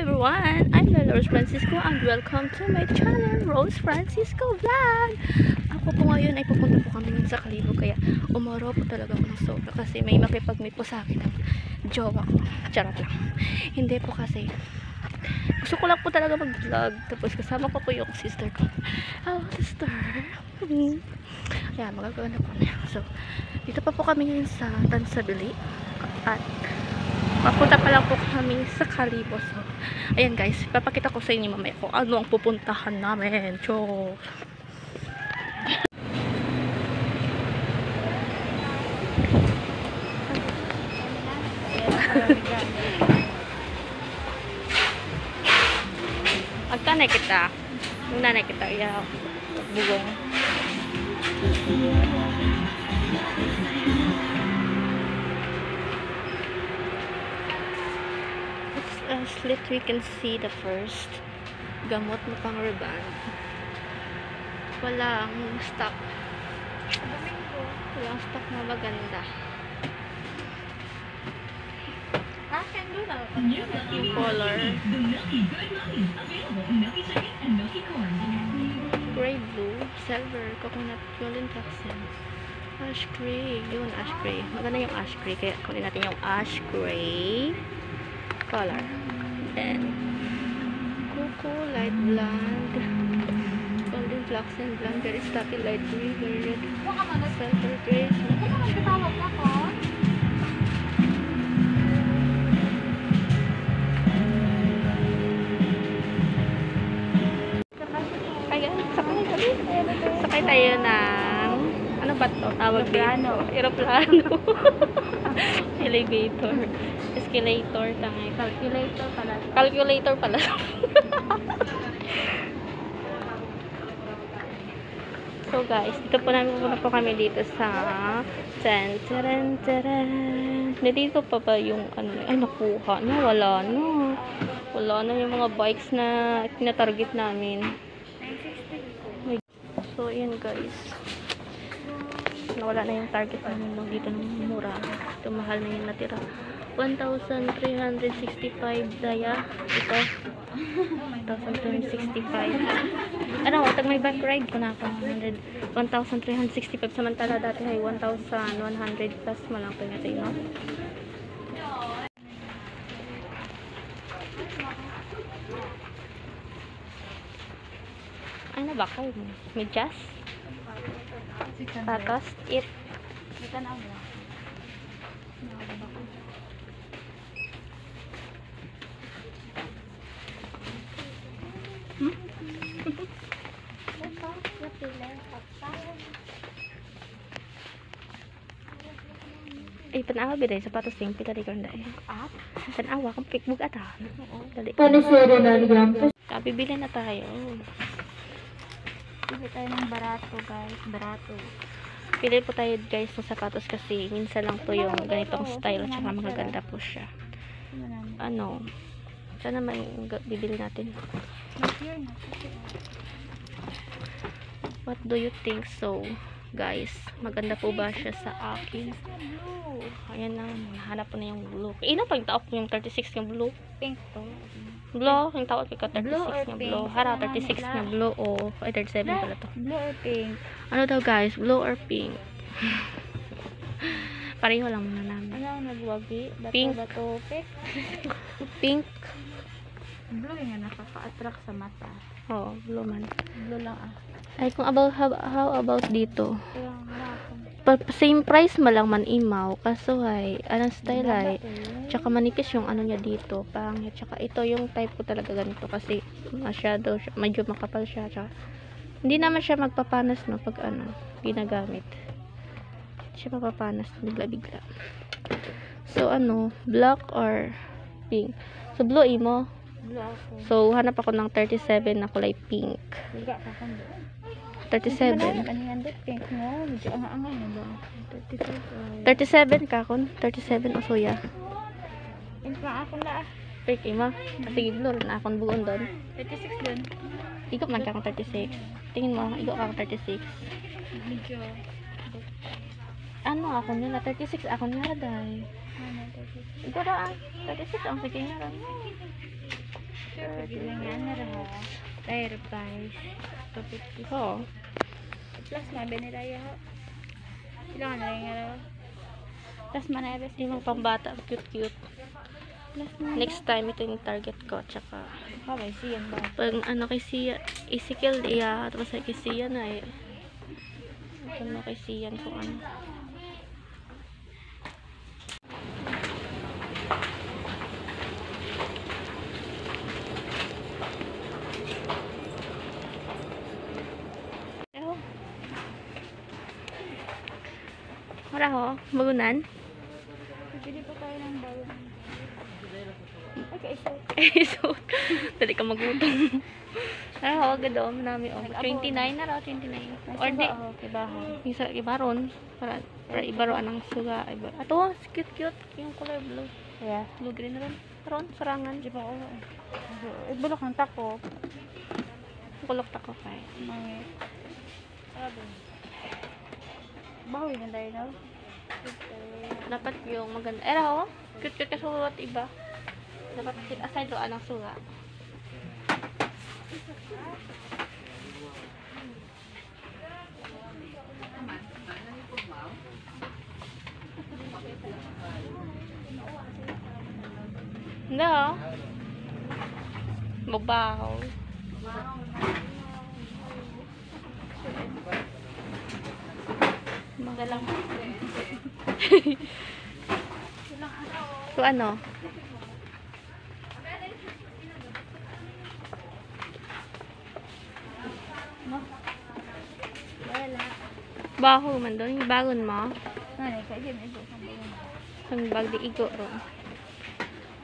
everyone! I'm Rose Francisco and welcome to my channel, Rose Francisco Vlog! Ako po ngayon ay pupunta po kami sa Kalibo, kaya umaraw po talaga ako ng sobra kasi may makipag-meet po sa akin ng jowa ko. Charot lang. Hindi po kasi gusto ko lang po talaga mag-vlog, tapos kasama ko po yung sister ko. Hello sister! Kaya magaganda po na. So, dito pa po kami ngayon sa Tansabili at papunta pa lang po kami sa Kalibo. So, ayan guys, papakita ko sa inyo mamaya kung ano ang pupuntahan namin. Chok! Agtanay kita. Nanay kita. Yeah. Bugong. Slit we can see the first gamot na pang rebound. Walang stock. Walang stock na maganda. Yung color gray blue, silver, coconut, golden toxin, ash gray. Yun, ash gray. Maganda yung ash gray, kaya kunin natin yung ash gray color. Then cocoa light blonde, golden flaxen blonde, very stuffy light green, very red, silver gray. Sakay tayo ng ano ba to? Tawag dito? Aeroplano. Elevator. Escalator. Tangay. Calculator pala. Calculator pala. So guys, dito po namin pupunta po kami dito sa dito pa ba yung ano? Ay nakuha na. Wala na. Wala na yung mga bikes na tinatarget namin. So, ayan guys. Nawala na yung target namin nung dito ng mura. Ito, mahal na yung natira. 1,365 daya. Ito. 1,365. Ano, tag may back ride ko na ako. 1,365. Samantala dati ay 1,100 plus malang ito natin, no? Ano ba kayo? Medyas? Patos? It? Ay, tanawa ba dahil sapatos yung pila di ko na dahil. Tanawa kung pikbog ata. Dali. Bibili na tayo. Pili tayo ng barato guys. Barato. Pili po tayo guys ng sapatos kasi minsan lang to yung ganitong style at saka magaganda po siya. Ano? Sana may bibili natin. What do you think so? Guys, maganda po ba siya sa akin? Ayan na, hanap po na yung blue. Ina pag taok yung 36 yung blue. Pink to. Blue, yung tawag ko 36 na blue. Hara, 36 na blue o ay 37 pala to. Blue or pink? Ano daw guys? Blue or pink? Pareho lang muna namin. Ano ang nagwagi? Pink. Bato, pink? Pink. Blue yung nakaka-attract sa mata. Oh, blue man. Blue lang Ay, kung about, how about dito? Kaya nga Same price malang man imaw. Kaso ay, anong style ay? Tsaka manipis yung ano niya dito. Pangit. Tsaka ito yung type ko talaga ganito. Kasi masyado, medyo makapal siya. Tsaka, hindi naman siya magpapanas no pag ano, ginagamit. Hindi siya magpapanas bigla-bigla. So ano, black or pink? So blue imo. Blue ako. So hanap ako ng 37 na kulay pink. Liga ka kung 37. Kanihan din pink mo. Medyo angay na ba? 37 ka kon? 37 o suya. Pink lang ako na. Pink imo. Sige blue na akong buon doon. 36 din. Igop man ka akong 36. Tingin mo, igop ka akong 36. Medyo. Ano ako nila? 36 ako nila dahil. Ito ra 36 ang sige nga. Bilang yan na raha. Tire price. 250. Oo. Plus mga beniraya ho. Ilang na lang nga. Plus manayabes. Yung mga pambata, cute-cute. Plus na. Next time, ito yung target ko. Tsaka, Kabay siyan ba? pag ano kay Sia, isikil iya. Tapos kay Sia na eh. Ano kay Sia kung ano. Pero, wala ho, magunan. Bibili pa tayo ng bayan. Ay, kaisa. So, dali ka magutom. Ah, agad daw namin. 29 na raw, 29. Or di, Okay, bahay. isa iba ron. Para iba ron ang suga. Iba. Ato, cute. Yung color blue. Yeah. Blue green na ron. Ron, sarangan. Di ba ako? Bulok ng tako. Kulok tako kay. May... Sabi. Bahoy na tayo, no? Dapat yung maganda. Eh, raw, cute ka sugat iba. Dapat aside ro anang suga. No. Babaw. Magalang. So ano? No? Wala. Baho man doon. Yung bagon mo. Nanay, kaya dyan ito. Ang bag di igo ron.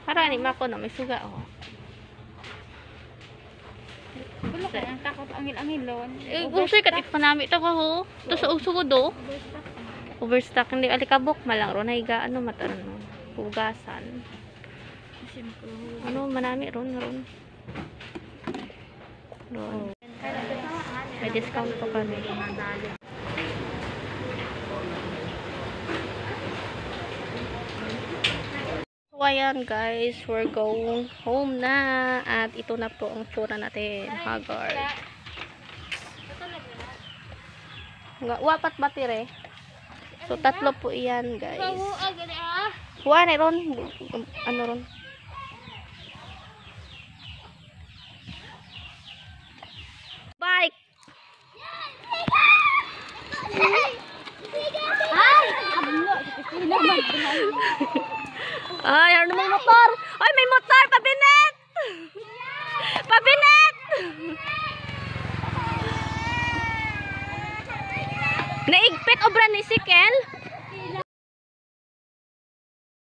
Para ni mako na may suga oh. Bulok kaya ang takot angil-angil lon. Eh, usay ka tit panami ta ko ho. To sa usugod do. Overstock hindi alikabok malang ron ay gaano mataron no. Hugasan. Ano manami ron. Ron. May discount pa kami. So ayan guys, we're going home na. At ito na po ang tsura natin. Haggard. Wapat batire. So tatlo po iyan guys. Kuha na ron. Ano ron? Bike! Ay, ano namang motor? Ay, may motor! Pabinet! Pabinet! Naigpit obra ni Sikel?